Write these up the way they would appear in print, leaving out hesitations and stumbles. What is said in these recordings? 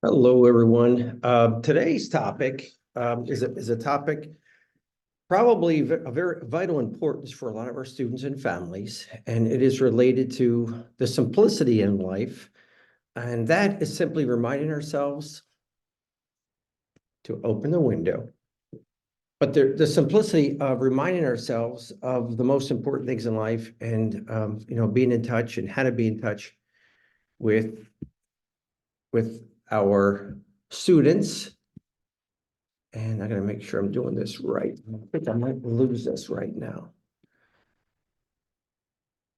Hello, everyone. Today's topic is a topic probably of very vital importance for a lot of our students and families, and it is related to the simplicity in life. And that is simply reminding ourselves to open the window, but the simplicity of reminding ourselves of the most important things in life and, being in touch and how to be in touch with our students. And I gotta make sure I'm doing this right. I think I might lose this right now.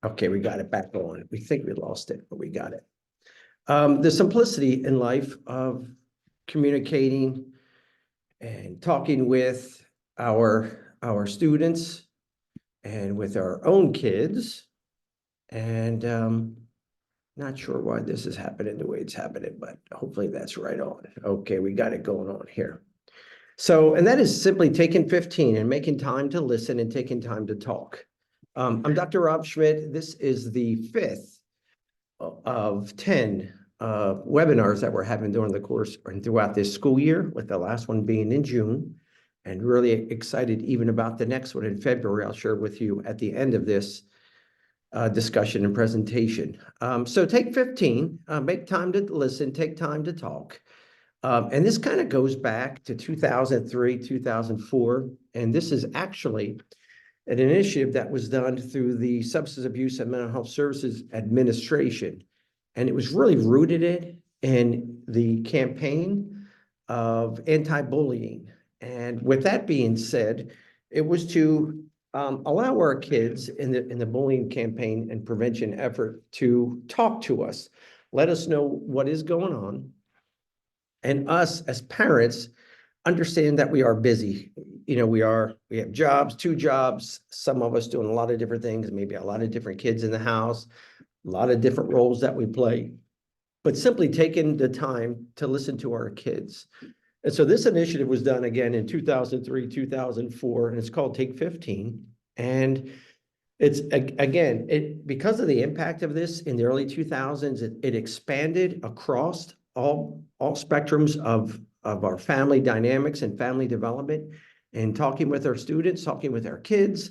Okay, we got it back on. We think we lost it, but we got it. The simplicity in life of communicating and talking with our students and with our own kids. And not sure why this is happening the way it's happening, but hopefully that's right on. Okay, we got it going on here. So, and that is simply taking 15 and making time to listen and taking time to talk. I'm Dr. Rob Schmidt. This is the fifth of 10 webinars that we're having during the course and throughout this school year, with the last one being in June. And really excited even about the next one in February. I'll share with you at the end of this discussion and presentation. So take 15, make time to listen, take time to talk. And this kind of goes back to 2003, 2004. And this is actually an initiative that was done through the Substance Abuse and Mental Health Services Administration. And it was really rooted in the campaign of anti-bullying. And with that being said, it was to allow our kids in the bullying campaign and prevention effort to talk to us, let us know what is going on. And us as parents understand that we are busy. We have jobs, 2 jobs, some of us doing a lot of different things, maybe a lot of different kids in the house, a lot of different roles that we play, but simply taking the time to listen to our kids. And so this initiative was done again in 2003, 2004, and it's called Take 15. And it's, again, because of the impact of this in the early 2000s, it expanded across all spectrums of our family dynamics and family development, and talking with our students, talking with our kids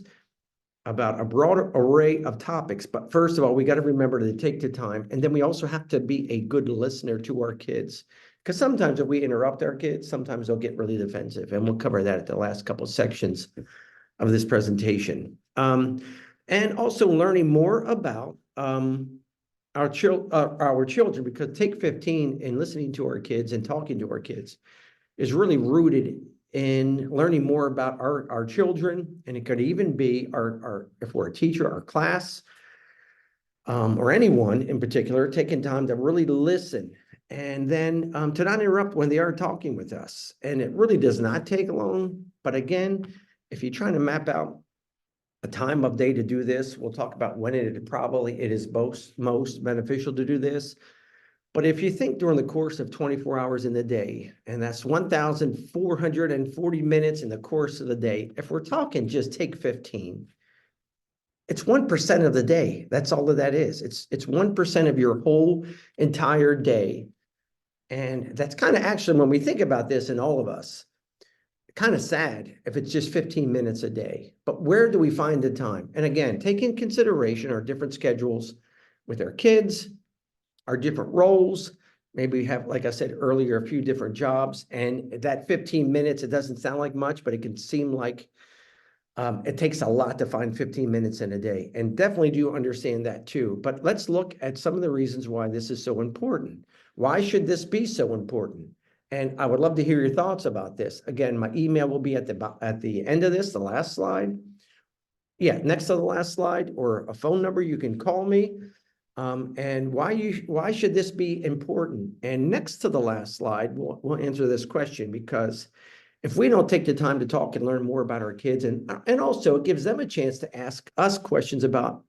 about a broad array of topics. But first of all, we got to remember to take the time. And then we also have to be a good listener to our kids, because sometimes if we interrupt our kids, sometimes they'll get really defensive. And we'll cover that at the last couple of sections of this presentation. And also learning more about our children, because Take 15 and listening to our kids and talking to our kids is really rooted in learning more about our children. And it could even be our if we're a teacher, our class, or anyone in particular, taking time to really listen, and then to not interrupt when they are talking with us. And it really does not take long. But again, if you're trying to map out a time of day to do this, we'll talk about when it is most beneficial to do this. But if you think during the course of 24 hours in the day, and that's 1,440 minutes in the course of the day, if we're talking just take 15, it's 1% of the day. That's all that is. It's 1% of your whole entire day. And that's kind of, actually, when we think about this, in all of us, kind of sad if it's just 15 minutes a day. But where do we find the time? And again, take in consideration our different schedules with our kids, our different roles. Maybe we have, like I said earlier, a few different jobs. And that 15 minutes, it doesn't sound like much, but it can seem like it takes a lot to find 15 minutes in a day. And definitely do understand that too. But let's look at some of the reasons why this is so important. Why should this be so important? And I would love to hear your thoughts about this. Again, my email will be at the end of this, the last slide. Yeah, next to the last slide, or a phone number you can call me. And why should this be important? And next to the last slide, we'll answer this question, because if we don't take the time to talk and learn more about our kids, and also it gives them a chance to ask us questions about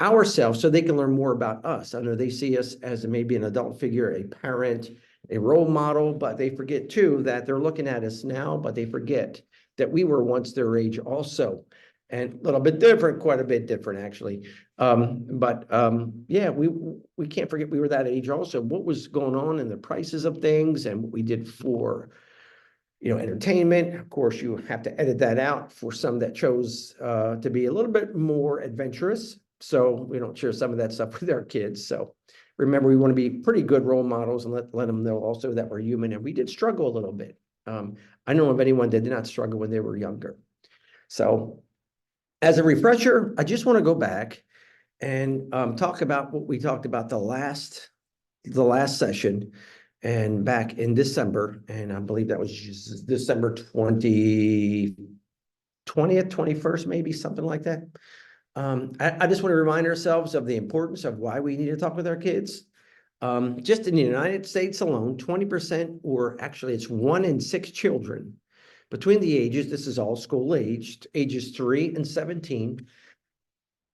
ourselves so they can learn more about us. I know they see us as maybe an adult figure, a parent, a role model, but they forget too that they're looking at us now, but they forget that we were once their age also. And a little bit different, quite a bit different, actually. Yeah, we can't forget we were that age also. What was going on in the prices of things and what we did for, entertainment. Of course, you have to edit that out for some that chose to be a little bit more adventurous. So we don't share some of that stuff with our kids. So remember, we want to be pretty good role models and let them know also that we're human. And we did struggle a little bit. I know of anyone that did not struggle when they were younger. So as a refresher, I just want to go back and talk about what we talked about the last session and back in December, and I believe that was just December 20th, 21st, maybe something like that. I just want to remind ourselves of the importance of why we need to talk with our kids. Just in the United States alone, 20%, or actually it's 1 in 6 children between the ages, this is all school aged, ages 3 and 17,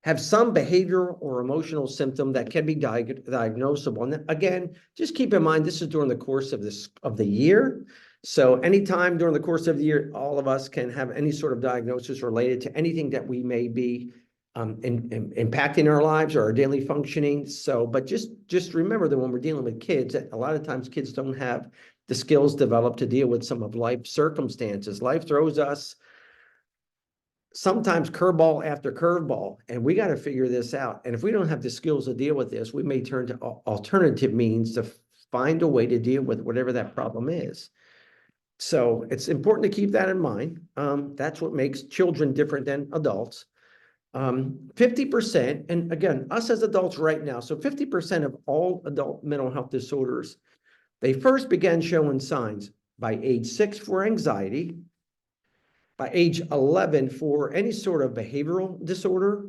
have some behavioral or emotional symptom that can be diagnosable. And again, just keep in mind, this is during the course of the year. So anytime during the course of the year, all of us can have any sort of diagnosis related to anything that we may be impacting our lives or our daily functioning. So, but just remember that when we're dealing with kids, a lot of times kids don't have the skills developed to deal with some of life circumstances. Life throws us sometimes curveball after curveball, and we got to figure this out. And if we don't have the skills to deal with this, we may turn to alternative means to find a way to deal with whatever that problem is. So it's important to keep that in mind. That's what makes children different than adults. 50%, and again, us as adults right now, so 50% of all adult mental health disorders, they first began showing signs by age 6 for anxiety, by age 11 for any sort of behavioral disorder,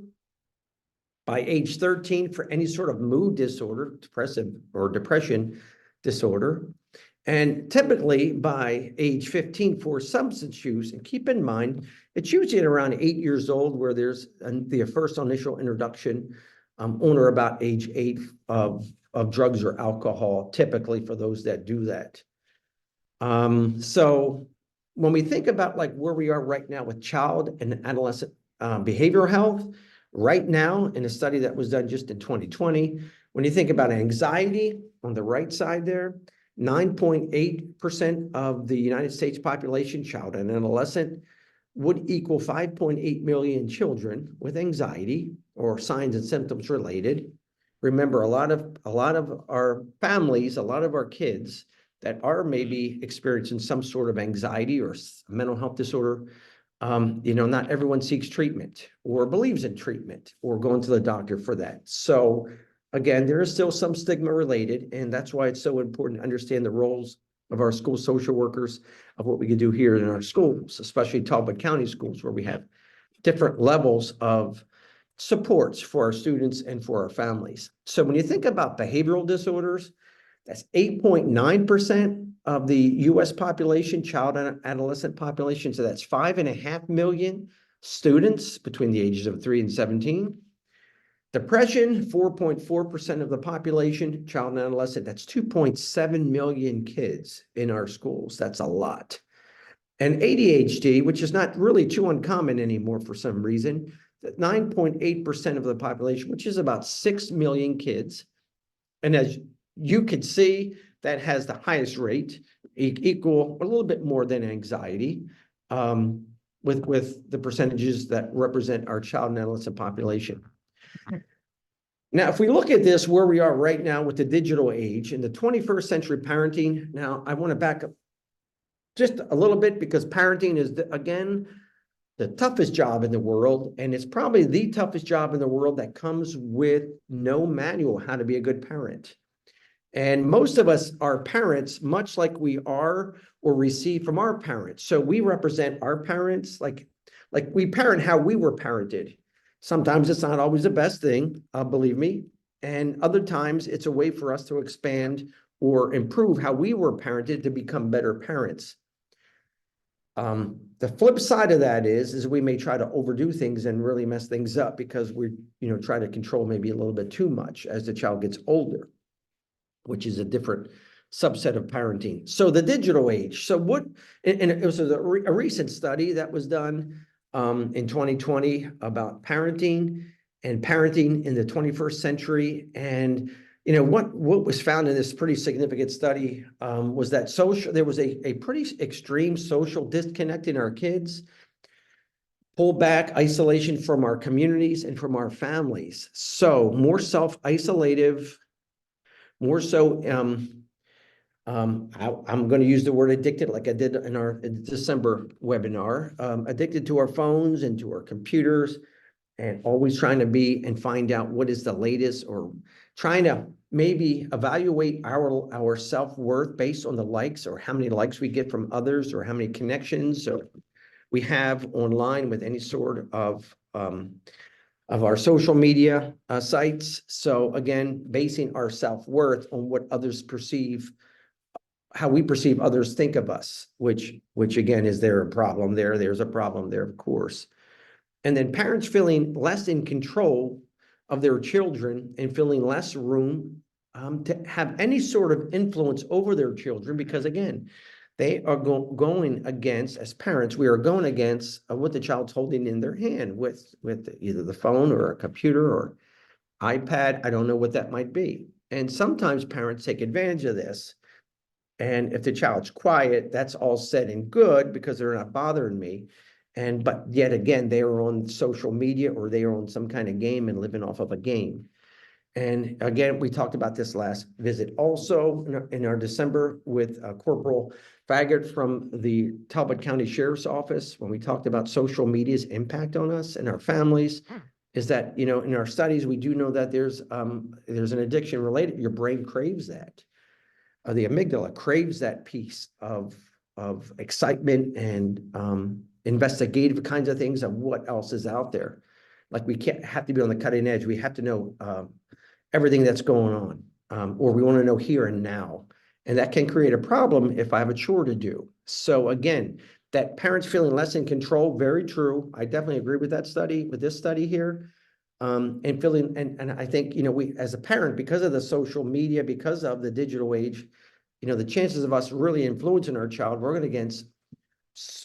by age 13 for any sort of mood disorder, depressive or depression disorder, and typically by age 15 for substance use. And keep in mind, it's usually at around 8 years old where there's the first initial introduction on or about age 8 of drugs or alcohol, typically for those that do that. So when we think about like where we are right now with child and adolescent behavioral health, right now in a study that was done just in 2020, when you think about anxiety on the right side there, 9.8% of the United States population, child and adolescent, would equal 5.8 million children with anxiety or signs and symptoms related. Remember, a lot of our families, a lot of our kids that are maybe experiencing some sort of anxiety or mental health disorder, not everyone seeks treatment or believes in treatment or going to the doctor for that. So again, there is still some stigma related, and that's why it's so important to understand the roles of our school social workers, of what we can do here in our schools, especially Talbot County schools, where we have different levels of supports for our students and for our families. So when you think about behavioral disorders, that's 8.9% of the US population, child and adolescent population. So that's 5.5 million students between the ages of 3 and 17. Depression, 4.4% of the population, child and adolescent. That's 2.7 million kids in our schools. That's a lot. And ADHD, which is not really too uncommon anymore for some reason, 9.8% of the population, which is about 6 million kids. And as you could see, that has the highest rate, equal a little bit more than anxiety, with the percentages that represent our child and adolescent population. Now, if we look at this, where we are right now with the digital age in the 21st century parenting, now I want to back up just a little bit because parenting is, again, the toughest job in the world, and it's probably the toughest job in the world that comes with no manual how to be a good parent. And most of us are parents, much like we are or receive from our parents. So we represent our parents, like we parent how we were parented. Sometimes it's not always the best thing, believe me. And other times it's a way for us to expand or improve how we were parented to become better parents. The flip side of that is we may try to overdo things and really mess things up because we try to control maybe a little bit too much as the child gets older, which is a different subset of parenting. So the digital age. So what, and it was a recent study that was done in 2020 about parenting. and parenting in the 21st century. And you know what was found in this pretty significant study was that there was a pretty extreme social disconnect in our kids, pull back, isolation from our communities and from our families. So more self-isolative, more so I'm going to use the word addicted like I did in our December webinar, addicted to our phones and to our computers, and always trying to be and find out what is the latest, or trying to maybe evaluate our self-worth based on the likes, or how many likes we get from others, or how many connections we have online with any sort of our social media sites. So again, basing our self-worth on what others perceive, how we perceive others think of us, which again, is there a problem there? There's a problem there, of course. And then parents feeling less in control of their children and feeling less room to have any sort of influence over their children, because again, they are going against, as parents, we are going against what the child's holding in their hand with either the phone or a computer or iPad. I don't know what that might be. And sometimes parents take advantage of this. And if the child's quiet, that's all said and good because they're not bothering me. But yet again, they are on social media, or they are on some kind of game and living off of a game. And again, we talked about this last visit also in our December with Corporal Faggett from the Talbot County Sheriff's Office, when we talked about social media's impact on us and our families, is that, you know, in our studies, we do know that there's an addiction related. Your brain craves that. The amygdala craves that piece of excitement and investigative kinds of things of what else is out there. Like we can't have to be on the cutting edge. We have to know everything that's going on, or we want to know here and now. And that can create a problem if I have a chore to do. So again, that parents feeling less in control, very true. I definitely agree with that study, with this study here. And feeling, and I think, you know, we as a parent, because of the social media, because of the digital age, you know, the chances of us really influencing our child, we're going against,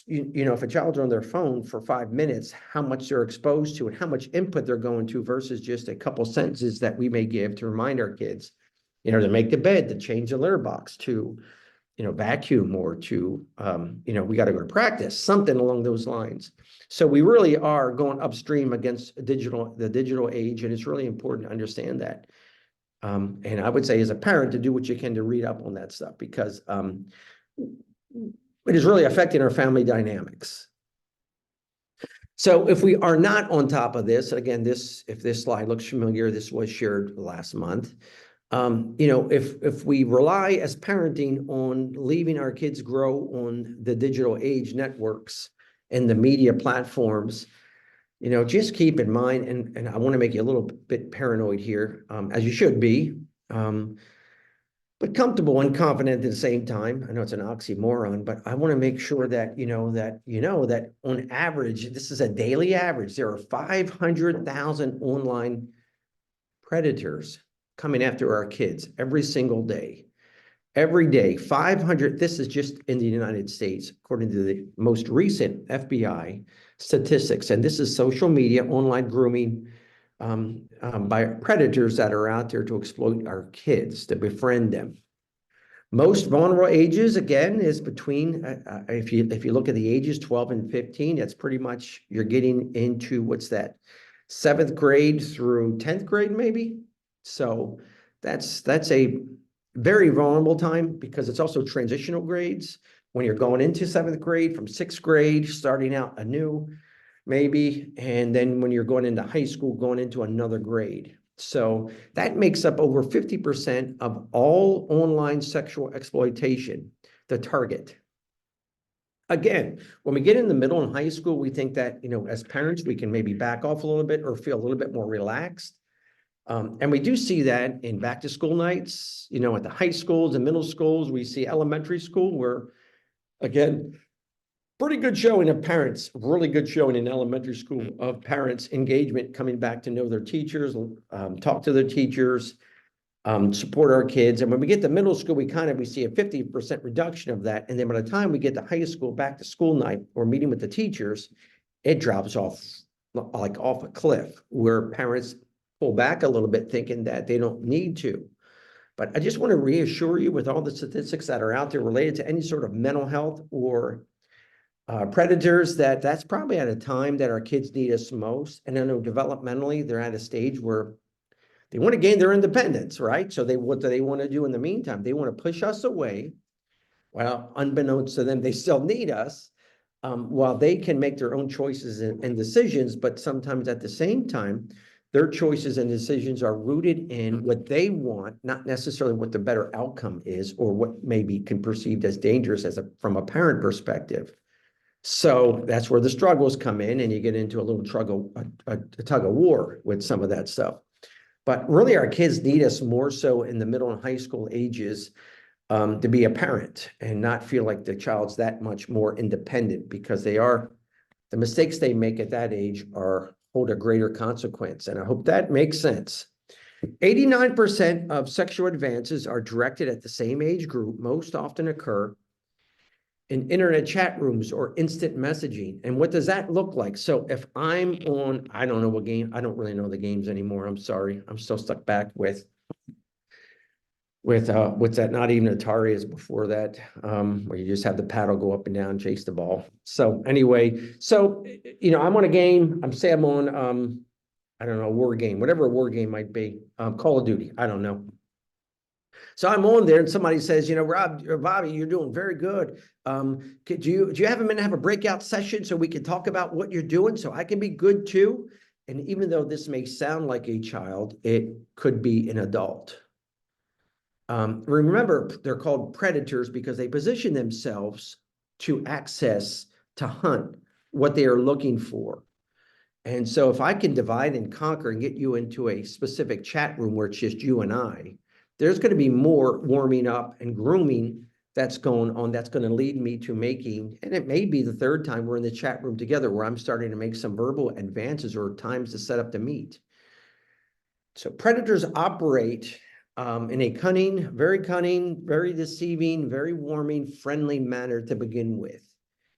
you know, if a child's on their phone for 5 minutes, how much they're exposed to and how much input they're going to versus just a couple sentences that we may give to remind our kids, you know, to make the bed, to change the litter box, to, you know, vacuum, or to, you know, we got to go to practice, something along those lines. So we really are going upstream against the digital age, and it's really important to understand that. And I would say as a parent to do what you can to read up on that stuff, because it is really affecting our family dynamics. So if we are not on top of this, again, if this slide looks familiar, this was shared last month. You know, if we rely as parenting on leaving our kids grow on the digital age networks and the media platforms, you know, just keep in mind, and I want to make you a little bit paranoid here, as you should be, but comfortable and confident at the same time. I know it's an oxymoron, but I want to make sure that you know that on average, this is a daily average, there are 500,000 online predators coming after our kids every single day. Every day, 500, this is just in the United States, according to the most recent FBI statistics. And this is social media, online grooming by predators that are out there to exploit our kids, to befriend them. Most vulnerable ages, again, is between, if you look at the ages 12 and 15, that's pretty much, you're getting into, what's that, 7th grade through 10th grade, maybe? So that's a very vulnerable time, because it's also transitional grades when you're going into 7th grade from 6th grade, starting out anew, maybe. And then when you're going into high school, going into another grade. So that makes up over 50% of all online sexual exploitation, the target. Again, when we get in the middle and high school, we think that, you know, as parents, we can maybe back off a little bit or feel a little bit more relaxed. And we do see that in back to school nights, you know, at the high schools and middle schools. We see elementary school where, again, pretty good showing of parents, really good showing in elementary school of parents' engagement, coming back to know their teachers, talk to their teachers, support our kids. And when we get to middle school, we see a 50% reduction of that. And then by the time we get to high school, back to school night or meeting with the teachers, it drops off like off a cliff, where parents pull back a little bit thinking that they don't need to. But I just want to reassure you, with all the statistics that are out there related to any sort of mental health or predators, that's probably at a time that our kids need us most. And I know developmentally, they're at a stage where they want to gain their independence, right? So what do they want to do in the meantime? They want to push us away. Well, unbeknownst to them, they still need us, while they can make their own choices and decisions, but sometimes at the same time, their choices and decisions are rooted in what they want, not necessarily what the better outcome is, or what may be perceived as dangerous from a parent perspective. So that's where the struggles come in, and you get into a little a tug of war with some of that stuff. But really, our kids need us more so in the middle and high school ages, to be a parent and not feel like the child's that much more independent, because the mistakes they make at that age hold a greater consequence. And I hope that makes sense. 89% of sexual advances are directed at the same age group, most often occur in internet chat rooms or instant messaging. And what does that look like? So if I'm on, I don't know what game, I don't really know the games anymore. I'm sorry. I'm still stuck back with what's that, not even Atari is before that, where you just have the paddle go up and down, chase the ball. So anyway, I'm on a game, I'm on, I don't know, a war game, whatever a war game might be, Call of Duty, I don't know. So I'm on there and somebody says, Rob, or Bobby, you're doing very good. Do you have a minute to have a breakout session so we can talk about what you're doing so I can be good too? And even though this may sound like a child, it could be an adult. Remember, they're called predators because they position themselves to hunt what they are looking for. And so if I can divide and conquer and get you into a specific chat room where it's just you and I, there's going to be more warming up and grooming that's going on, that's going to lead me to making, and it may be the third time we're in the chat room together where I'm starting to make some verbal advances or times to set up to meet. So predators operate in a cunning, very deceiving, very warming, friendly manner to begin with,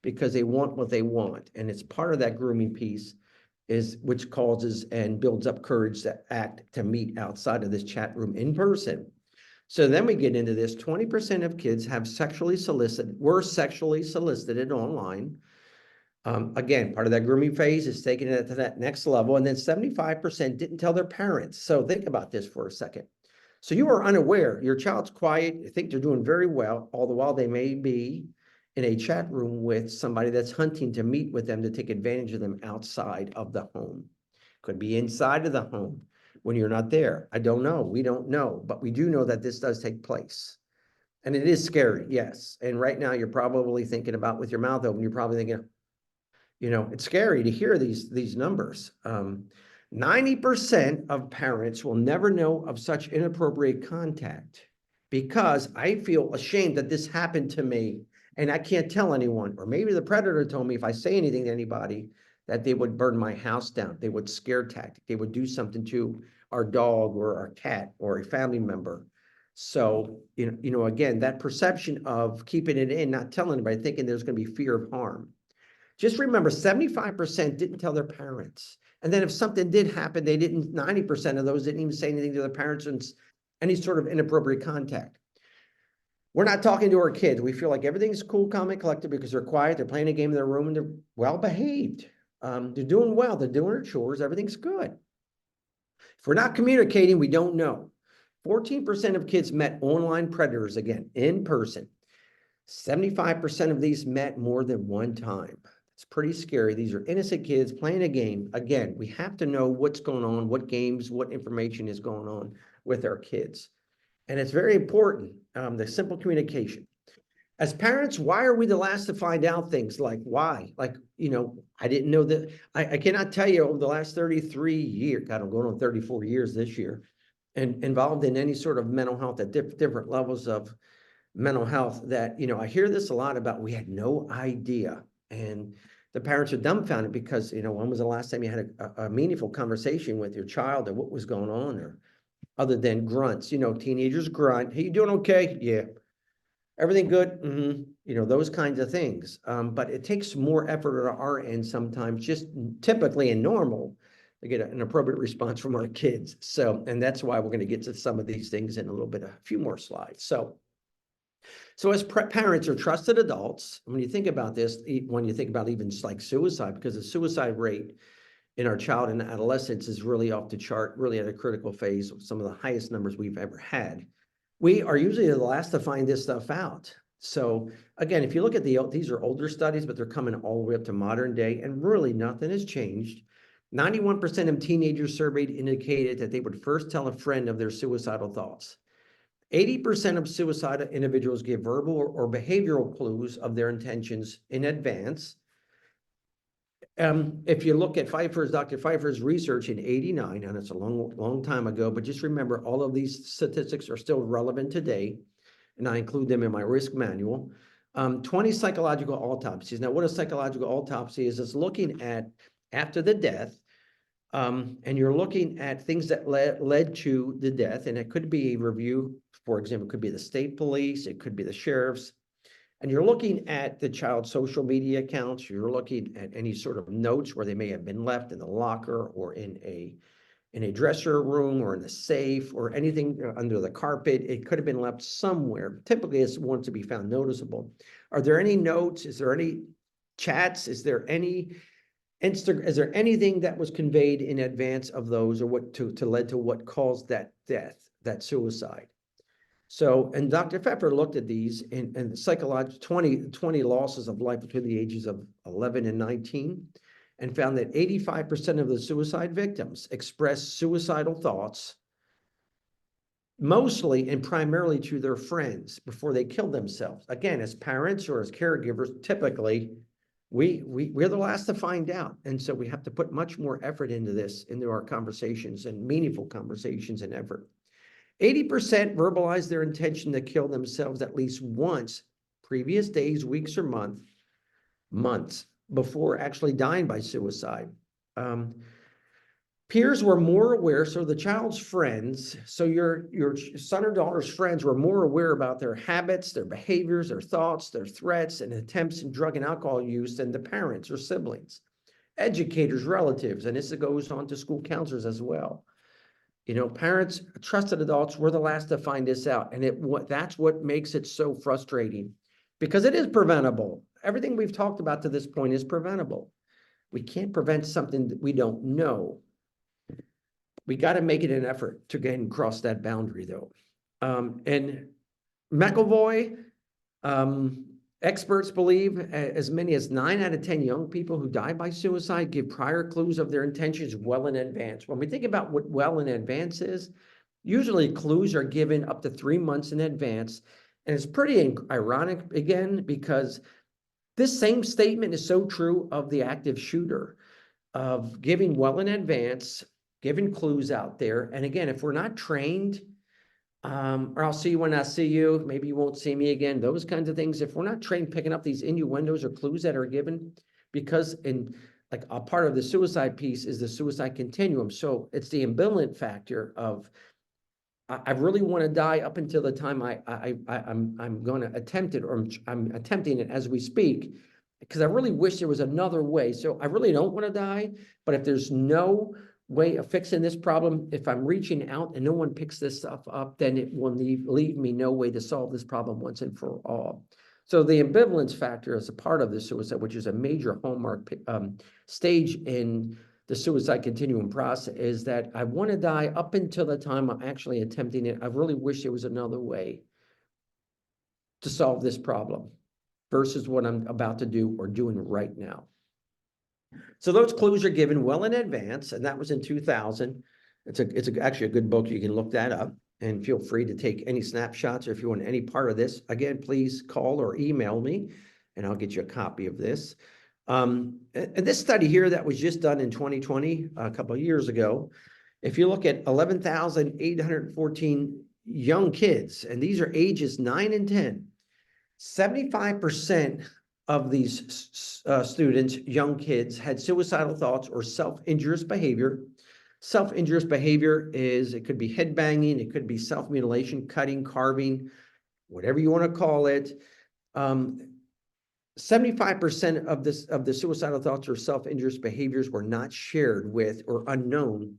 because they want what they want. And it's part of that grooming piece which causes and builds up courage to act, to meet outside of this chat room in person. So then we get into this, 20% of kids were sexually solicited online. Again, part of that grooming phase is taking it to that next level. And then 75% didn't tell their parents. So think about this for a second. So you are unaware, your child's quiet, you think they're doing very well, all the while they may be in a chat room with somebody that's hunting to meet with them to take advantage of them outside of the home. Could be inside of the home when you're not there. I don't know. We don't know, but we do know that this does take place. And it is scary, yes. And right now you're probably thinking about, with your mouth open, you're probably thinking, it's scary to hear these numbers. 90% of parents will never know of such inappropriate contact because I feel ashamed that this happened to me and I can't tell anyone. Or maybe the predator told me if I say anything to anybody that they would burn my house down. They would scare tactic. They would do something to our dog or our cat or a family member. So, again, that perception of keeping it in, not telling anybody, thinking there's going to be fear of harm. Just remember, 75% didn't tell their parents. And then if something did happen, 90% of those didn't even say anything to their parents and any sort of inappropriate contact. We're not talking to our kids. We feel like everything's cool, calm, and collected because they're quiet, they're playing a game in their room, and they're well-behaved. They're doing well, they're doing their chores, everything's good. If we're not communicating, we don't know. 14% of kids met online predators, again, in person. 75% of these met more than one time. It's pretty scary. These are innocent kids playing a game. Again, we have to know what's going on, what games, what information is going on with our kids. And it's very important, the simple communication. As parents, why are we the last to find out things? Like, why? Like, I didn't know that. I cannot tell you over the last 33 years, God, I'm going on 34 years this year, and involved in any sort of mental health at different levels of mental health, that, I hear this a lot about, we had no idea. And the parents are dumbfounded because, when was the last time you had a meaningful conversation with your child or what was going on, or other than grunts, teenagers grunt. Hey, you doing okay? Yeah. Everything good? You know, those kinds of things. But it takes more effort on our end sometimes, just typically in normal, to get an appropriate response from our kids. So, and that's why we're going to get to some of these things in a few more slides. So as parents or trusted adults, when you think about this, when you think about even like suicide, because the suicide rate in our child and adolescence is really off the chart, really at a critical phase, some of the highest numbers we've ever had. We are usually the last to find this stuff out. So again, if you look at these are older studies, but they're coming all the way up to modern day, and really nothing has changed. 91% of teenagers surveyed indicated that they would first tell a friend of their suicidal thoughts. 80% of suicidal individuals give verbal or behavioral clues of their intentions in advance. If you look at Dr. Pfeiffer's research in '89, and it's a long time ago, but just remember all of these statistics are still relevant today, and I include them in my risk manual. 20 psychological autopsies. Now, what a psychological autopsy is, it's looking at after the death, and you're looking at things that led to the death, and it could be a review, for example, it could be the state police, it could be the sheriffs, and you're looking at the child's social media accounts, you're looking at any sort of notes where they may have been left in the locker or in a dresser room or in the safe or anything under the carpet. It could have been left somewhere. Typically, it's wants to be found noticeable. Are there any notes? Is there any chats? Is there any is there anything that was conveyed in advance of those, or what to led to what caused that death, that suicide? So, and Dr. Pfeiffer looked at these and psychological 20 losses of life between the ages of 11 and 19, and found that 85% of the suicide victims expressed suicidal thoughts, mostly and primarily to their friends before they killed themselves. Again, as parents or as caregivers, typically, we're the last to find out. And so we have to put much more effort into this, into our conversations, and meaningful conversations and effort. 80% verbalized their intention to kill themselves at least once, previous days, weeks, or months before actually dying by suicide. Peers were more aware, so the child's friends, so your son or daughter's friends were more aware about their habits, their behaviors, their thoughts, their threats, and attempts in drug and alcohol use than the parents or siblings. Educators, relatives, and this goes on to school counselors as well. You know, parents, trusted adults, were the last to find this out. And that's what makes it so frustrating, because it is preventable. Everything we've talked about to this point is preventable. We can't prevent something that we don't know. We got to make it an effort to get and cross that boundary, though. And McElvoy, experts believe as many as 9 out of 10 young people who die by suicide give prior clues of their intentions well in advance. When we think about what well in advance is, usually clues are given up to 3 months in advance. And it's pretty ironic, again, because this same statement is so true of the active shooter, of giving well in advance, giving clues out there. And again, if we're not trained, or I'll see you when I see you, maybe you won't see me again, those kinds of things. If we're not trained picking up these innuendos or clues that are given, because in like a part of the suicide piece is the suicide continuum. So it's the ambivalent factor of, I really want to die up until the time I'm going to attempt it, or I'm attempting it as we speak, because I really wish there was another way. So I really don't want to die, but if there's no way of fixing this problem, if I'm reaching out and no one picks this stuff up, then it will leave me no way to solve this problem once and for all. So the ambivalence factor is a part of the suicide, which is a major hallmark stage in the suicide continuum process, is that I want to die up until the time I'm actually attempting it. I really wish there was another way to solve this problem versus what I'm about to do or doing right now. So those clues are given well in advance, and that was in 2000. It's actually a good book. You can look that up, and feel free to take any snapshots, or if you want any part of this, again, please call or email me, and I'll get you a copy of this. And this study here that was just done in 2020, a couple of years ago, if you look at 11,814 young kids, and these are ages 9 and 10, 75% of these students, young kids, had suicidal thoughts or self-injurious behavior. Self-injurious behavior is, it could be head banging, it could be self-mutilation, cutting, carving, whatever you want to call it. 75% of the suicidal thoughts or self-injurious behaviors were not shared with or unknown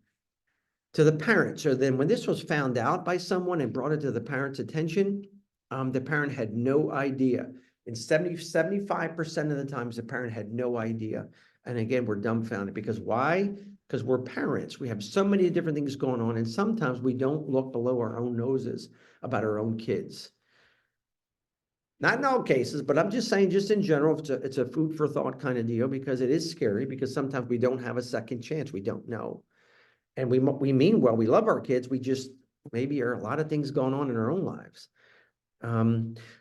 to the parent. So then when this was found out by someone and brought it to the parent's attention, the parent had no idea. And 75% of the times the parent had no idea. And again, we're dumbfounded because why? Because we're parents. We have so many different things going on. And sometimes we don't look below our own noses about our own kids. Not in all cases, but I'm just saying, just in general, it's a food for thought kind of deal, because it is scary, because sometimes we don't have a second chance. We don't know. And we mean well, we love our kids. We just maybe are a lot of things going on in our own lives.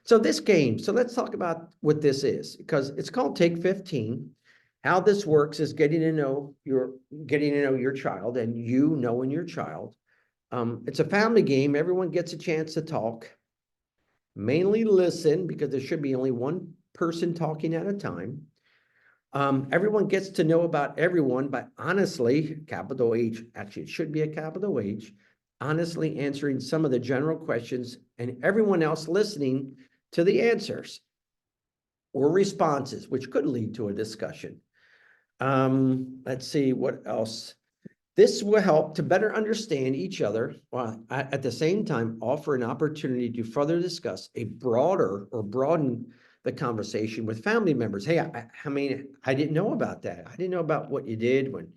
So this game, so let's talk about what this is, because it's called Take 15. How this works is getting to know your child and you knowing your child. It's a family game. Everyone gets a chance to talk. Mainly listen, because there should be only one person talking at a time. Everyone gets to know about everyone, but honestly, capital H, actually it should be a capital H, honestly answering some of the general questions and everyone else listening to the answers or responses, which could lead to a discussion. Let's see what else. This will help to better understand each other, while at the same time offer an opportunity to further discuss a broader or broaden the conversation with family members. Hey, I mean, I didn't know about that. I didn't know about what you did or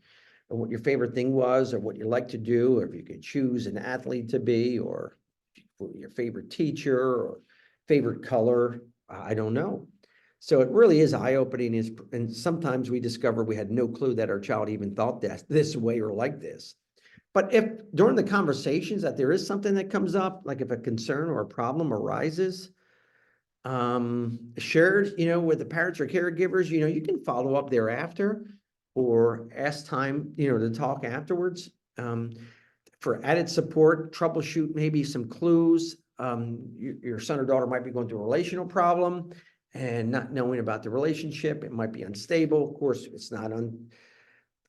what your favorite thing was, or what you like to do, or if you could choose an athlete to be, or your favorite teacher, or favorite color. I don't know. So it really is eye-opening, and sometimes we discover we had no clue that our child even thought this way or like this. But if during the conversations that there is something that comes up, like if a concern or a problem arises, shared, with the parents or caregivers, you can follow up thereafter or ask time, to talk afterwards. For added support, troubleshoot maybe some clues. Your son or daughter might be going through a relational problem and not knowing about the relationship. It might be unstable. Of course, it's not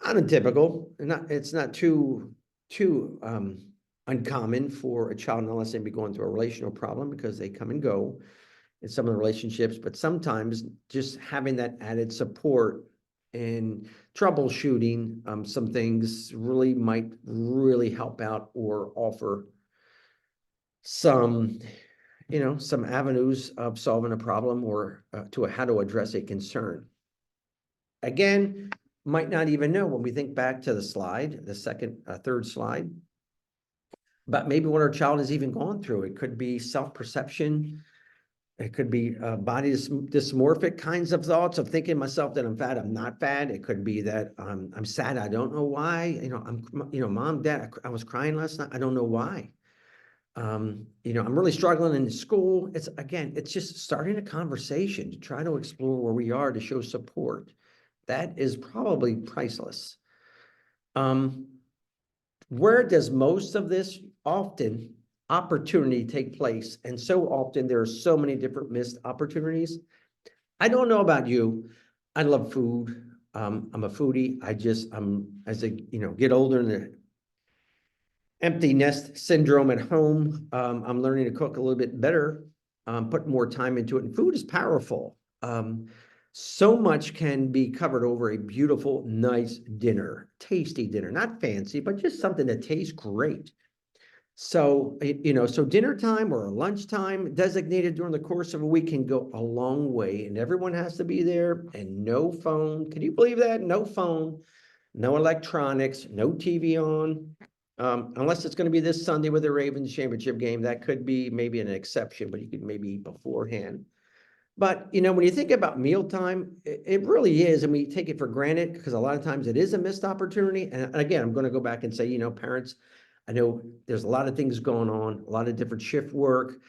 untypical. It's not too uncommon for a child, unless they be going through a relational problem, because they come and go in some of the relationships. But sometimes just having that added support and troubleshooting some things might really help out, or offer some some avenues of solving a problem, or how to address a concern. Again, might not even know, when we think back to the slide, the third slide, but maybe what our child has even gone through. It could be self-perception. It could be body dysmorphic kinds of thoughts of thinking myself that I'm fat, I'm not fat. It could be that I'm sad, I don't know why. Mom, Dad, I was crying last night, I don't know why. I'm really struggling in school. It's just starting a conversation to try to explore where we are, to show support. That is probably priceless. Where does most of this opportunity take place? And so often there are so many different missed opportunities. I don't know about you. I love food. I'm a foodie. As I get older, and the empty nest syndrome at home, I'm learning to cook a little bit better, put more time into it. And food is powerful. So much can be covered over a beautiful, nice dinner, tasty dinner, not fancy, but just something that tastes great. So, so dinner time or lunchtime designated during the course of a week can go a long way, and everyone has to be there, and no phone. Can you believe that? No phone, no electronics, no TV on. Unless it's going to be this Sunday with the Ravens championship game, that could be maybe an exception, but you could maybe eat beforehand. But, when you think about mealtime, it really is, and we take it for granted, because a lot of times it is a missed opportunity. And again, I'm going to go back and say, parents, I know there's a lot of things going on, a lot of different shift work,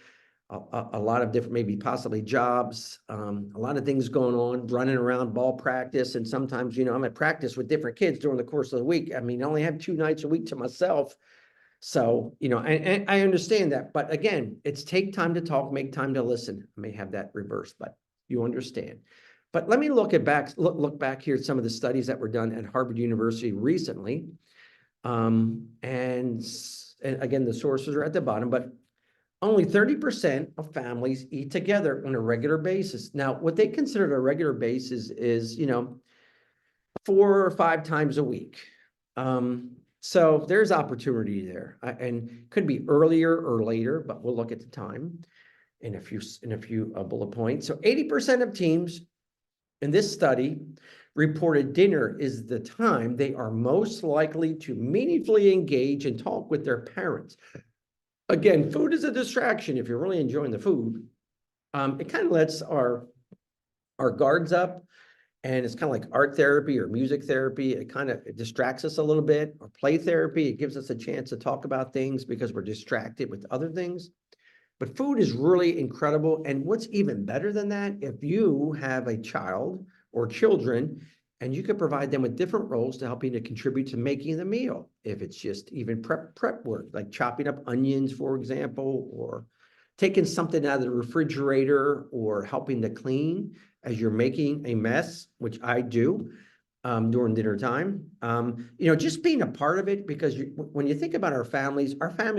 a lot of different, maybe possibly jobs, a lot of things going on, running around, ball practice. And sometimes, I'm at practice with different kids during the course of the week. I mean, I only have 2 nights a week to myself. So, and I understand that, but again, it's take time to talk, make time to listen. I may have that reversed, but you understand. But let me look back here at some of the studies that were done at Harvard University recently. And again, the sources are at the bottom, but only 30% of families eat together on a regular basis. Now, what they consider a regular basis is, 4 or 5 times a week. So there's opportunity there, and could be earlier or later, but we'll look at the time in a few bullet points. So 80% of teams in this study reported dinner is the time they are most likely to meaningfully engage and talk with their parents. Again, food is a distraction if you're really enjoying the food. It kind of lets our guards up, and it's kind of like art therapy or music therapy. It distracts us a little bit, or play therapy. It gives us a chance to talk about things because we're distracted with other things. But food is really incredible. And what's even better than that, if you have a child or children, and you could provide them with different roles to help you to contribute to making the meal. If it's just even prep work, like chopping up onions, for example, or taking something out of the refrigerator, or helping to clean as you're making a mess, which I do during dinner time. Just being a part of it, because when you think about our family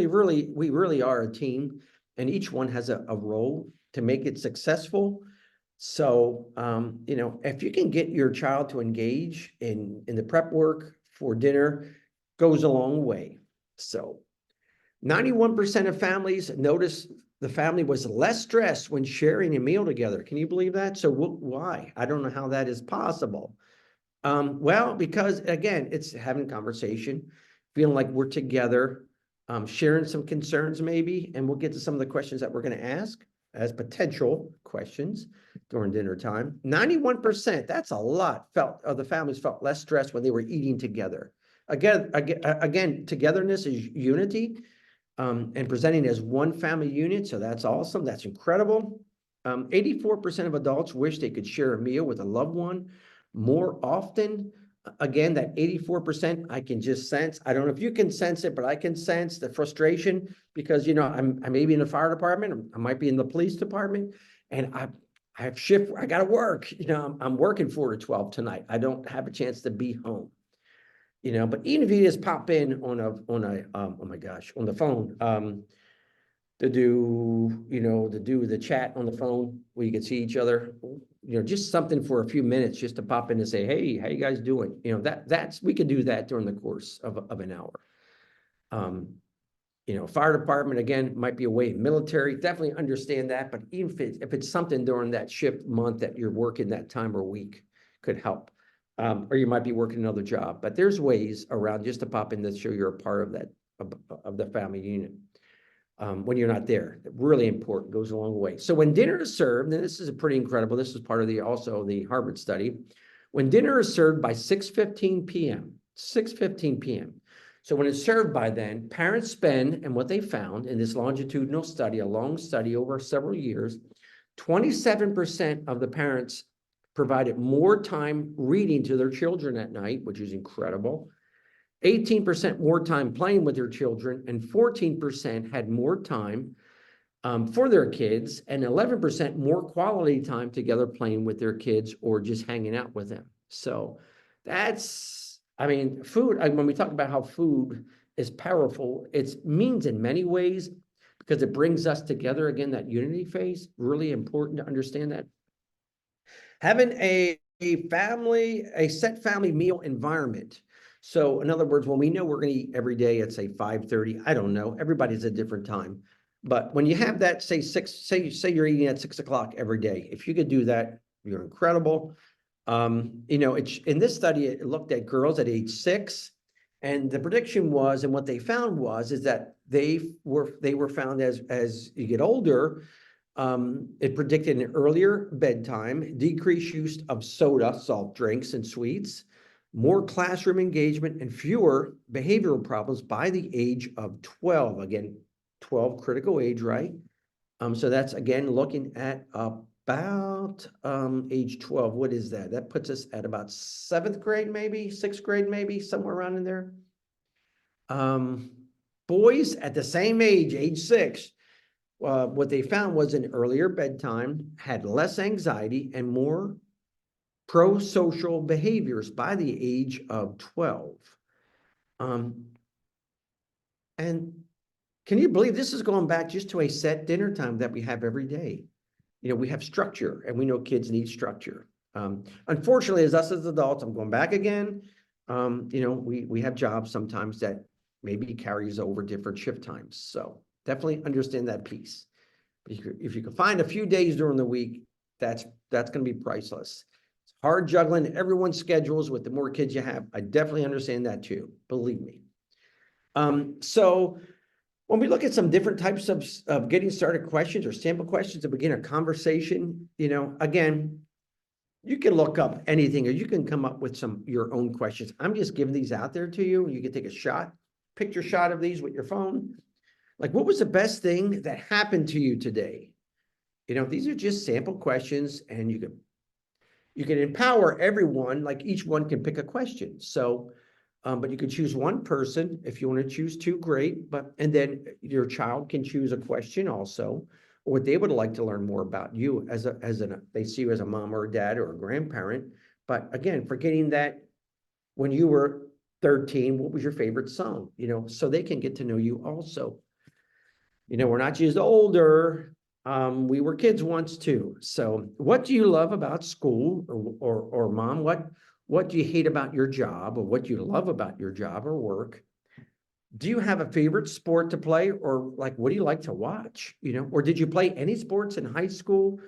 we really are a team, and each one has a role to make it successful. So, if you can get your child to engage in the prep work for dinner, goes a long way. So 91% of families notice the family was less stressed when sharing a meal together. Can you believe that? So why? I don't know how that is possible. Well, because again, it's having conversation, feeling like we're together, sharing some concerns maybe, and we'll get to some of the questions that we're going to ask as potential questions during dinner time. 91%, that's a lot, of the families felt less stressed when they were eating together. Again, togetherness is unity, and presenting as one family unit. So that's awesome. That's incredible. 84% of adults wish they could share a meal with a loved one more often. Again, that 84%, I can just sense. I don't know if you can sense it, but I can sense the frustration because, I may be in the fire department, I might be in the police department, and I have shift. I got to work. I'm working 4 to 12 tonight. I don't have a chance to be home. But even if you just pop in on the phone, to do the chat on the phone where you can see each other, just something for a few minutes, just to pop in and say, hey, how you guys doing? We could do that during the course of an hour. Fire department, again, might be away. Military, definitely understand that. But even if it's something during that shift month that you're working that time or week, could help. Or you might be working another job, but there's ways around just to pop in to show you're a part of that, of the family unit. When you're not there, really important, goes a long way. So when dinner is served, and this is pretty incredible, this is part of also the Harvard study, when dinner is served by 6:15 p.m., 6:15 p.m. So when it's served by then, parents spend, and what they found in this longitudinal study, a long study over several years, 27% of the parents provided more time reading to their children at night, which is incredible. 18% more time playing with their children, and 14% had more time for their kids, and 11% more quality time together playing with their kids or just hanging out with them. So food, when we talk about how food is powerful, it means in many ways, because it brings us together, again, that unity phase, really important to understand that. Having a set family meal environment. So in other words, when we know we're going to eat every day at, say, 5:30, I don't know, everybody's a different time. But when you have that, say you're eating at 6 o'clock every day, if you could do that, you're incredible. It's in this study, it looked at girls at age 6, and the prediction was, and what they found is that they were found as you get older, it predicted an earlier bedtime, decreased use of soda, soft drinks, and sweets, more classroom engagement, and fewer behavioral problems by the age of 12. Again, 12, critical age, right? So that's, again, looking at about age 12. What is that? That puts us at about 7th grade, maybe 6th grade, maybe somewhere around in there. Boys at the same age 6, what they found was an earlier bedtime, had less anxiety, and more pro-social behaviors by the age of 12. And Can you believe this is going back just to a set dinner time that we have every day? You know, we have structure and we know kids need structure. Unfortunately, as us as adults, I'm going back again. You know, we have jobs sometimes that maybe carries over different shift times. So definitely understand that piece. If you can find a few days during the week, that's going to be priceless. It's hard juggling everyone's schedules with the more kids you have. I definitely understand that too, believe me. So when we look at some different types of getting started questions or sample questions to begin a conversation, you know, again, you can look up anything or you can come up with your own questions. I'm just giving these out there to you. You can take a shot, picture shot of these with your phone. Like, what was the best thing that happened to you today? You know, these are just sample questions, and you can empower everyone, like each one can pick a question. So, but you can choose one person. If you want to choose two, great. And then your child can choose a question also, or what they would like to learn more about you they see you as a mom or a dad or a grandparent. But again, forgetting that when you were 13, what was your favorite song? You know, so they can get to know you also. You know, we're not just older. We were kids once too. So what do you love about school or mom? What do you hate about your job, or what do you love about your job or work? Do you have a favorite sport to play, or like, what do you like to watch? You know, or did you play any sports in high school,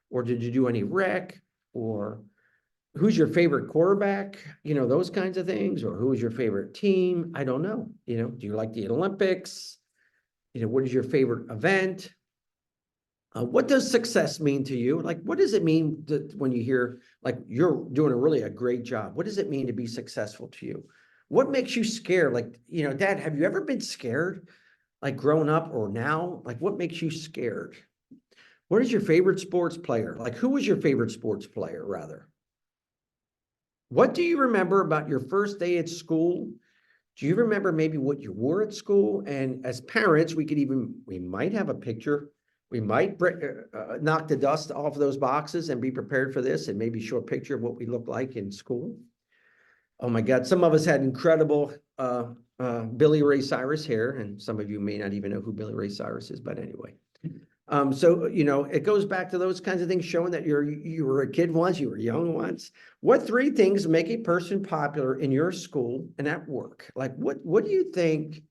or did you do any rec, or who's your favorite quarterback? You know, those kinds of things, or who is your favorite team? I don't know. You know, do you like the Olympics? You know, what is your favorite event? What does success mean to you? Like, what does it mean when you hear, like, you're doing a great job? What does it mean to be successful to you? What makes you scared? Like, you know, Dad, have you ever been scared? Like growing up or now? Like, what makes you scared? What is your favorite sports player? Like, who was your favorite sports player, rather? What do you remember about your first day at school? Do you remember maybe what you wore at school? And as parents, we might have a picture. We might knock the dust off of those boxes and be prepared for this, and maybe show a picture of what we look like in school. Oh my God, some of us had incredible Billy Ray Cyrus hair, and some of you may not even know who Billy Ray Cyrus is, but anyway. So, you know, it goes back to those kinds of things, showing that you were a kid once, you were young once. What three things make a person popular in your school and at work? Like, what do you think?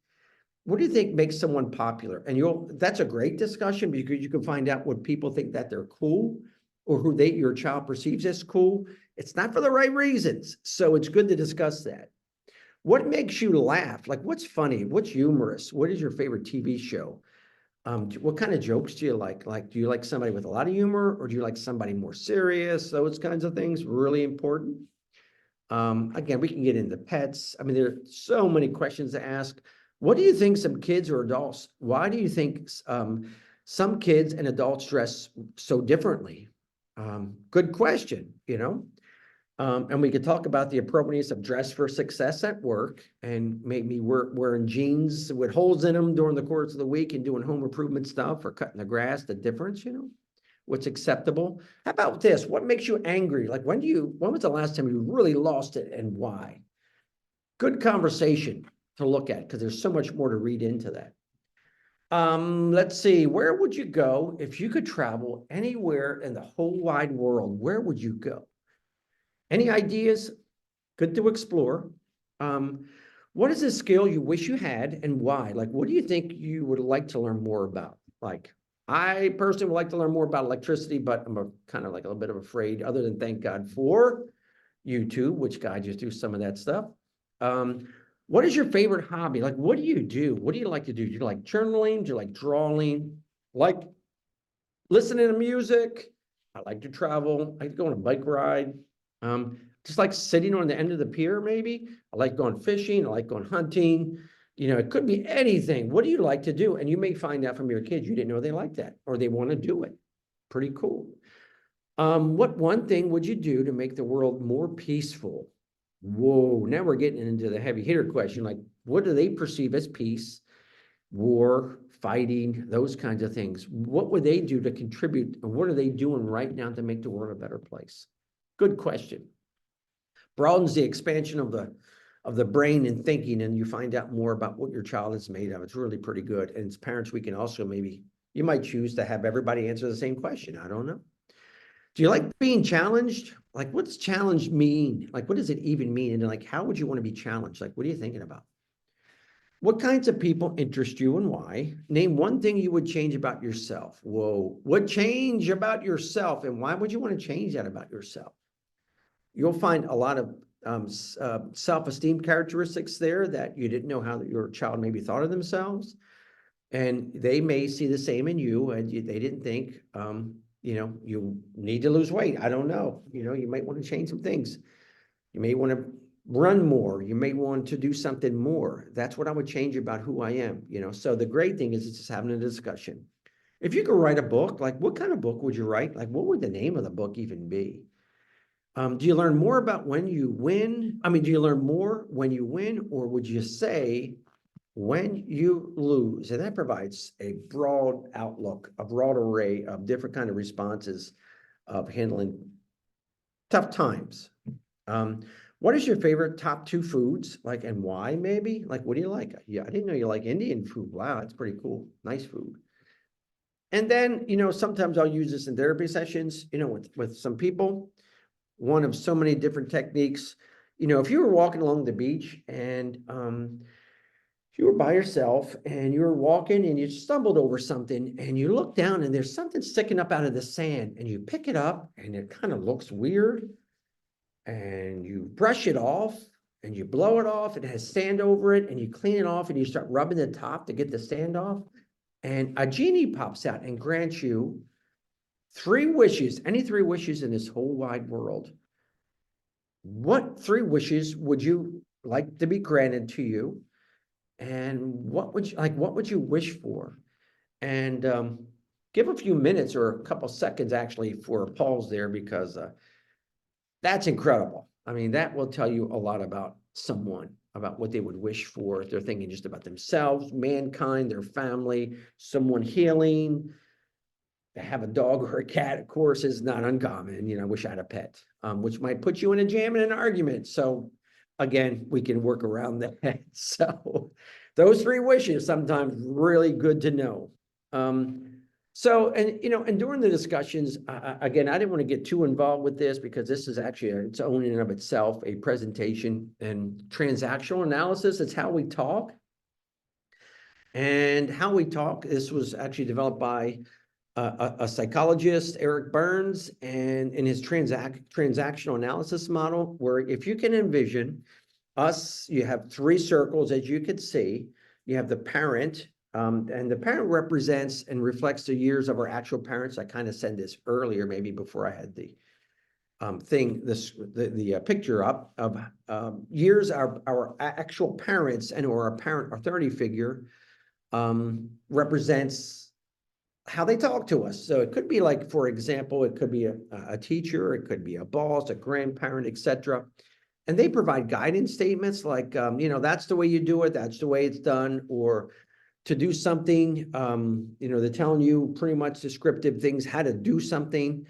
What do you think makes someone popular? And that's a great discussion, because you can find out what people think that they're cool, or who your child perceives as cool. It's not for the right reasons. So it's good to discuss that. What makes you laugh? Like, what's funny? What's humorous? What is your favorite TV show? What kind of jokes do you like? Like, do you like somebody with a lot of humor, or do you like somebody more serious? Those kinds of things, really important. Again, we can get into pets. I mean, there are so many questions to ask. What do you think some kids or adults, why do you think some kids and adults dress so differently? Good question, you know? And we could talk about the appropriateness of dress for success at work, and maybe wearing jeans with holes in them during the course of the week and doing home improvement stuff or cutting the grass, the difference, you know, what's acceptable. How about this? What makes you angry? Like, when was the last time you really lost it, and why? Good conversation to look at, because there's so much more to read into that. Let's see, where would you go if you could travel anywhere in the whole wide world? Where would you go? Any ideas? Good to explore. What is a skill you wish you had, and why? Like, what do you think you would like to learn more about? Like, I personally would like to learn more about electricity, but I'm kind of like a little bit of afraid, other than thank God for YouTube, which guides you through some of that stuff. What is your favorite hobby? Like, what do you do? What do you like to do? Do you like journaling? Do you like drawing? Like listening to music? I like to travel. I like to go on a bike ride. Just like sitting on the end of the pier, maybe. I like going fishing. I like going hunting. You know, it could be anything. What do you like to do? And you may find out from your kids, you didn't know they like that, or they want to do it. Pretty cool. What one thing would you do to make the world more peaceful? Whoa, now we're getting into the heavy hitter question. Like, what do they perceive as peace, war, fighting, those kinds of things? What would they do to contribute? And what are they doing right now to make the world a better place? Good question. Broadens the expansion of of the brain and thinking, and you find out more about what your child is made of. It's really pretty good. And as parents, we can also you might choose to have everybody answer the same question. I don't know. Do you like being challenged? Like, what's challenge mean? Like, what does it even mean? And like, how would you want to be challenged? Like, what are you thinking about? What kinds of people interest you and why? Name one thing you would change about yourself. Whoa, what change about yourself, and why would you want to change that about yourself? You'll find a lot of self-esteem characteristics there that you didn't know how your child maybe thought of themselves. And they may see the same in you, and they didn't think, you need to lose weight. I don't know. You might want to change some things. You may want to run more. You may want to do something more. That's what I would change about who I am. So the great thing is it's just having a discussion. If you could write a book, like what kind of book would you write? Like what would the name of the book even be? Do you learn more about when you win? I mean, do you learn more when you win, or would you say when you lose? And that provides a broad outlook, a broad array of different kind of responses of handling tough times. What is your favorite top 2 foods? Like, and why maybe? Like, what do you like? Yeah, I didn't know you like Indian food. Wow, that's pretty cool. Nice food. And then, sometimes I'll use this in therapy sessions, with some people. One of so many different techniques. If you were walking along the beach and if you were by yourself and you were walking and you stumbled over something and you look down and there's something sticking up out of the sand and you pick it up and it kind of looks weird and you brush it off and you blow it off, it has sand over it, and you clean it off and you start rubbing the top to get the sand off, and a genie pops out and grants you 3 wishes, any 3 wishes in this whole wide world. What 3 wishes would you like to be granted to you? And what would you wish for? And give a few minutes or a couple seconds actually for a pause there, because that's incredible. I mean, that will tell you a lot about someone, about what they would wish for if they're thinking just about themselves, mankind, their family, someone healing. To have a dog or a cat, of course, is not uncommon. I wish I had a pet, which might put you in a jam in an argument. So again, we can work around that. So those 3 wishes, sometimes really good to know. And during the discussions, again, I didn't want to get too involved with this because this is actually its own in and of itself, a presentation and transactional analysis. It's how we talk. And how we talk, this was actually developed by a psychologist, Eric Burns, and in his transactional analysis model, where if you can envision us, you have 3 circles, as you can see. You have the parent, and the parent represents and reflects the years of our actual parents. I kind of said this earlier, maybe before I had the picture up of years our actual parents and or our parent authority figure represents how they talk to us. So it could be like, for example, it could be a teacher, it could be a boss, a grandparent, etc. And they provide guidance statements like, that's the way you do it, that's the way it's done, or to do something, they're telling you pretty much descriptive things, how to do something,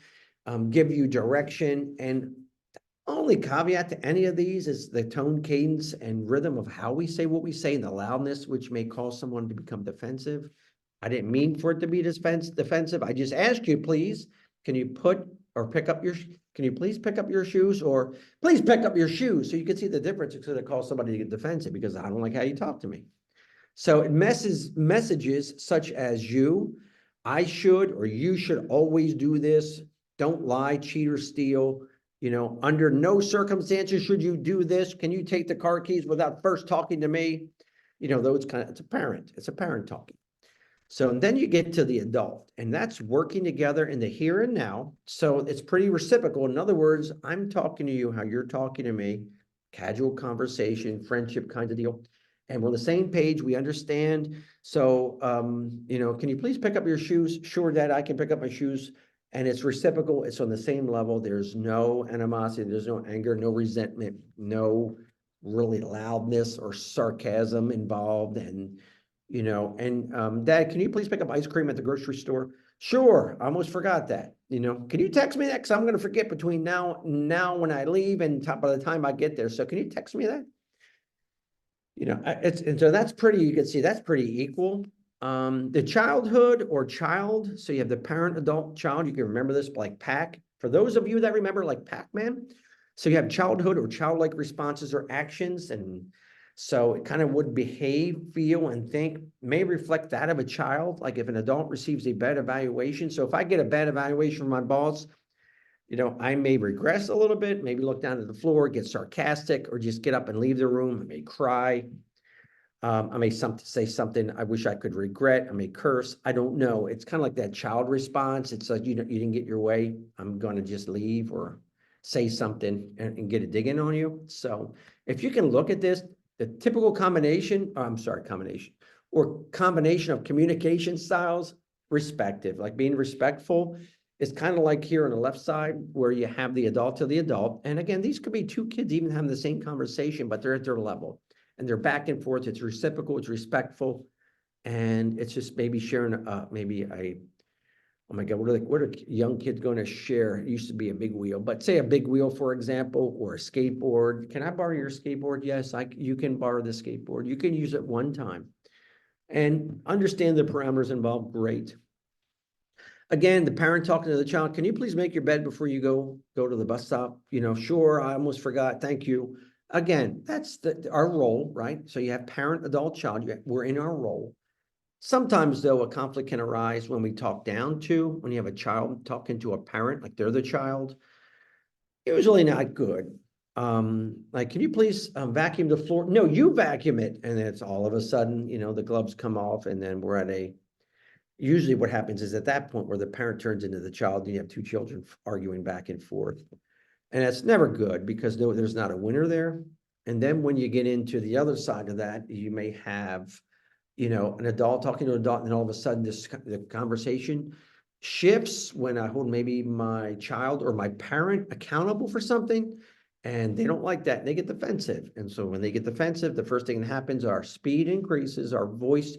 give you direction. And only caveat to any of these is the tone, cadence, and rhythm of how we say what we say, and the loudness, which may cause someone to become defensive. I didn't mean for it to be defensive. I just asked you, please, can you please pick up your shoes, or please pick up your shoes, so you can see the difference instead of call somebody to get defensive because I don't like how you talk to me. So it messages such as I should, or you should always do this. Don't lie, cheat, or steal. Under no circumstances should you do this. Can you take the car keys without first talking to me? Those it's a parent talking. So and then you get to the adult, and that's working together in the here and now. So it's pretty reciprocal. In other words, I'm talking to you how you're talking to me, casual conversation, friendship kind of deal. And we're on the same page, we understand. So, can you please pick up your shoes? Sure, Dad, I can pick up my shoes. And it's reciprocal, it's on the same level. There's no animosity, there's no anger, no resentment, no really loudness or sarcasm involved. And Dad, can you please pick up ice cream at the grocery store? Sure, I almost forgot that. Can you text me that? Because I'm going to forget between now when I leave and by the time I get there. So can you text me that? And so that's pretty, you can see that's pretty equal. The childhood or child, so you have the parent, adult, child, you can remember this like Pac. For those of you that remember like Pac-Man, so you have childhood or childlike responses or actions, and so it kind of would behave, feel, and think, may reflect that of a child, like if an adult receives a bad evaluation. So if I get a bad evaluation from my boss, I may regress a little bit, maybe look down at the floor, get sarcastic, or just get up and leave the room. I may cry. I may say something I wish I could regret. I may curse. I don't know. It's kind of like that child response. It's like you didn't get your way. I'm going to just leave or say something and get a dig in on you. So if you can look at this, the typical combination of communication styles, respective, like being respectful, is kind of like here on the left side where you have the adult to the adult. And again, these could be two kids even having the same conversation, but they're at their level. And they're back and forth. It's reciprocal, it's respectful, and it's just maybe sharing oh my God, what are young kids going to share? It used to be a big wheel, but say a big wheel, for example, or a skateboard. Can I borrow your skateboard? Yes, you can borrow the skateboard. You can use it one time. And understand the parameters involved, great. Again, the parent talking to the child, can you please make your bed before you go to the bus stop? Sure, I almost forgot, thank you. Again, that's our role, right? So you have parent, adult, child, we're in our role. Sometimes though, a conflict can arise when we talk down to, when you have a child talking to a parent, like they're the child, usually not good. Like, can you please vacuum the floor? No, you vacuum it. And then it's all of a sudden, the gloves come off and then we're at usually what happens is at that point where the parent turns into the child, and you have two children arguing back and forth. And that's never good because there's not a winner there. And then when you get into the other side of that, you may have, an adult talking to an adult, and then all of a sudden the conversation shifts when I hold maybe my child or my parent accountable for something, and they don't like that, and they get defensive. And so when they get defensive, the first thing that happens, our speed increases, our voice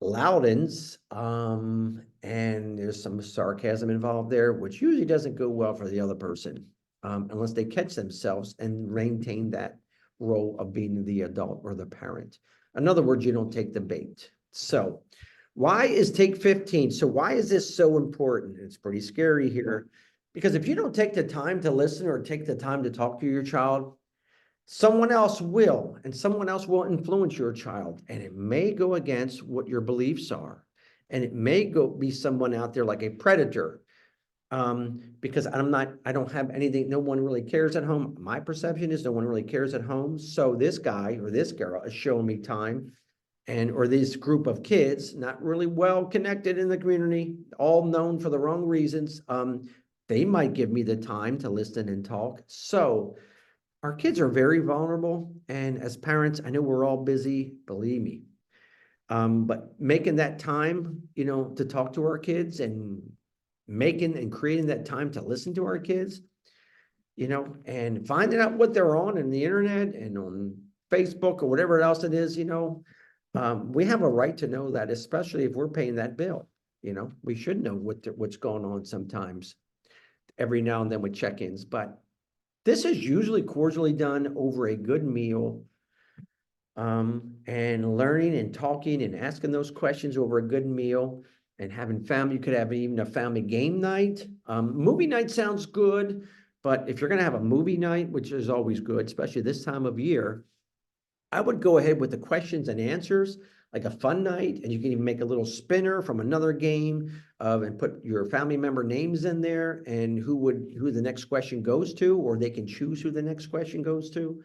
loudens, and there's some sarcasm involved there, which usually doesn't go well for the other person, unless they catch themselves and maintain that role of being the adult or the parent. In other words, you don't take the bait. So why is Take 15? So why is this so important? It's pretty scary here, because if you don't take the time to listen or take the time to talk to your child, someone else will, and someone else will influence your child, and it may go against what your beliefs are. And it may be someone out there like a predator, because I don't have anything, no one really cares at home. My perception is no one really cares at home. So this guy or this girl is showing me time, or this group of kids, not really well connected in the community, all known for the wrong reasons. They might give me the time to listen and talk. So our kids are very vulnerable, and as parents, I know we're all busy, believe me. But making that time, to talk to our kids and making and creating that time to listen to our kids, and finding out what they're on in the internet and on Facebook or whatever else it is, we have a right to know that, especially if we're paying that bill. We should know what's going on sometimes, every now and then with check-ins, but this is usually cordially done over a good meal, and learning and talking and asking those questions over a good meal, and having family. You could have even a family game night. Movie night sounds good, but if you're going to have a movie night, which is always good, especially this time of year, I would go ahead with the questions and answers, like a fun night, and you can even make a little spinner from another game, and put your family member names in there and who the next question goes to, or they can choose who the next question goes to.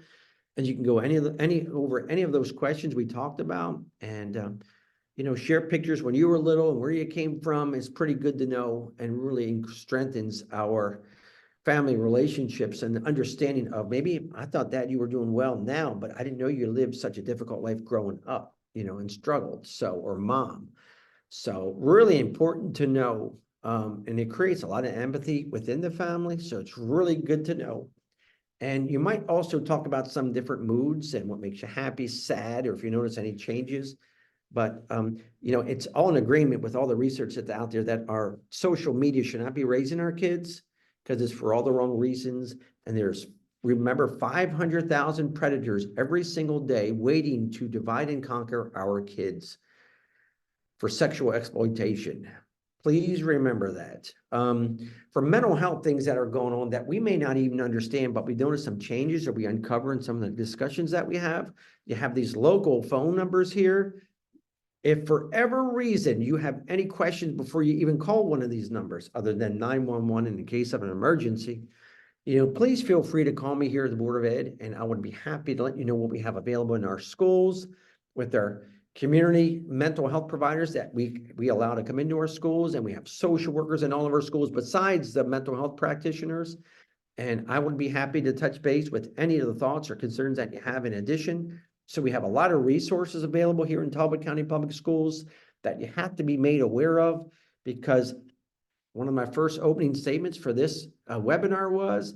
And you can go over any of those questions we talked about, and share pictures when you were little and where you came from. Is pretty good to know, and really strengthens our family relationships and the understanding of, maybe I thought that you were doing well now, but I didn't know you lived such a difficult life growing up, and struggled. So, or mom. So really important to know. And it creates a lot of empathy within the family. So it's really good to know. And you might also talk about some different moods and what makes you happy, sad, or if you notice any changes. But, it's all in agreement with all the research that's out there that our social media should not be raising our kids, because it's for all the wrong reasons. And there's remember 500,000 predators every single day waiting to divide and conquer our kids for sexual exploitation. Please remember that. For mental health things that are going on that we may not even understand, but we notice some changes or we uncover in some of the discussions that we have. You have these local phone numbers here. If for whatever reason you have any questions before you even call one of these numbers, other than 911 in the case of an emergency, please feel free to call me here at the Board of Ed, and I would be happy to let you know what we have available in our schools with our community mental health providers that we allow to come into our schools, and we have social workers in all of our schools besides the mental health practitioners. And I would be happy to touch base with any of the thoughts or concerns that you have in addition. So we have a lot of resources available here in Talbot County Public Schools that you have to be made aware of, because one of my first opening statements for this webinar was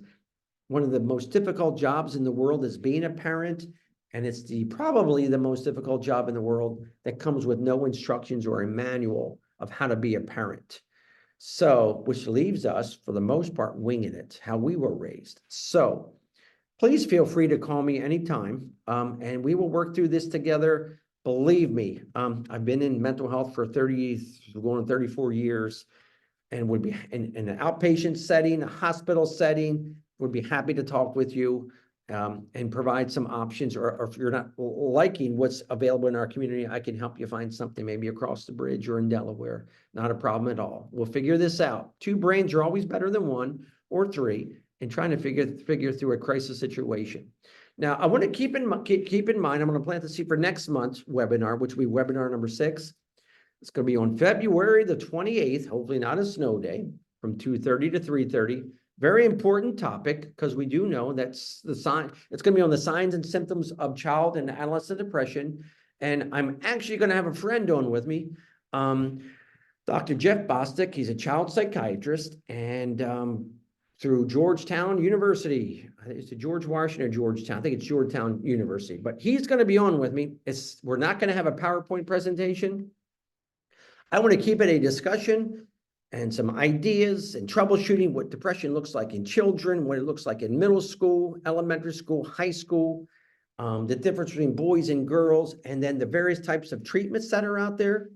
one of the most difficult jobs in the world is being a parent. And it's probably the most difficult job in the world that comes with no instructions or a manual of how to be a parent. So, which leaves us, for the most part, winging it, how we were raised. So please feel free to call me anytime, and we will work through this together. Believe me, I've been in mental health for 34 years, and would be in an outpatient setting, a hospital setting, would be happy to talk with you and provide some options, or if you're not liking what's available in our community, I can help you find something maybe across the bridge or in Delaware. Not a problem at all. We'll figure this out. 2 brains are always better than 1 or 3 in trying to figure through a crisis situation. Now, I want to keep in mind, I'm going to plant the seed for next month's webinar, which will be webinar number 6. It's going to be on February the 28th, hopefully not a snow day, from 2:30 to 3:30. Very important topic, because we do know that's the sign. It's going to be on the signs and symptoms of child and adolescent depression. And I'm actually going to have a friend on with me, Dr. Jeff Bostic. He's a child psychiatrist, and through Georgetown University. Is it George Washington or Georgetown? I think it's Georgetown University. But he's going to be on with me. We're not going to have a PowerPoint presentation. I want to keep it a discussion and some ideas and troubleshooting what depression looks like in children, what it looks like in middle school, elementary school, high school, the difference between boys and girls, and then the various types of treatments that are out there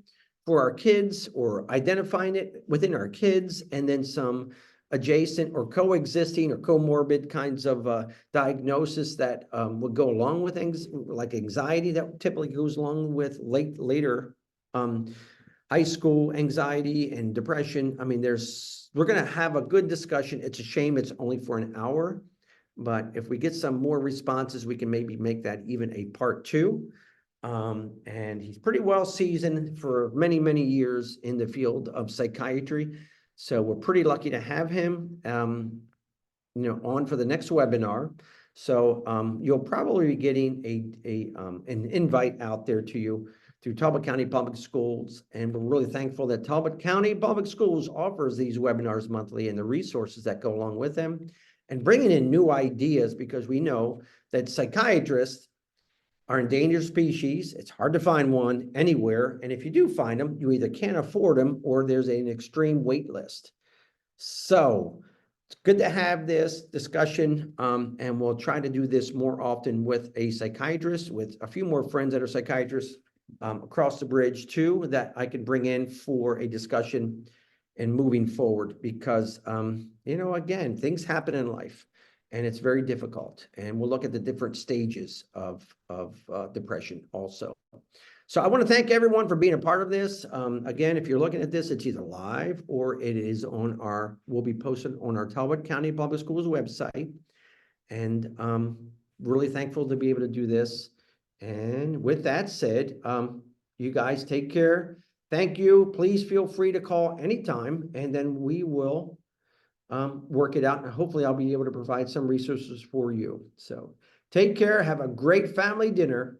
for our kids, or identifying it within our kids, and then some adjacent or coexisting or comorbid kinds of diagnosis that would go along with things like anxiety, that typically goes along with later high school anxiety and depression. I mean, we're going to have a good discussion. It's a shame it's only for an hour, but if we get some more responses, we can maybe make that even a part 2. And he's pretty well seasoned for many, many years in the field of psychiatry. So we're pretty lucky to have him, on for the next webinar. So you'll probably be getting an invite out there to you through Talbot County Public Schools. And we're really thankful that Talbot County Public Schools offers these webinars monthly and the resources that go along with them, and bringing in new ideas, because we know that psychiatrists are endangered species. It's hard to find one anywhere. And if you do find them, you either can't afford them or there's an extreme wait list. So it's good to have this discussion, and we'll try to do this more often with a psychiatrist, with a few more friends that are psychiatrists across the bridge too, that I can bring in for a discussion and moving forward, because, again, things happen in life and it's very difficult. And we'll look at the different stages of depression also. So I want to thank everyone for being a part of this. Again, if you're looking at this, it's either live or it is will be posted on our Talbot County Public Schools website. And really thankful to be able to do this. And with that said, you guys take care. Thank you. Please feel free to call anytime, and then we will work it out. And hopefully I'll be able to provide some resources for you. So take care. Have a great family dinner.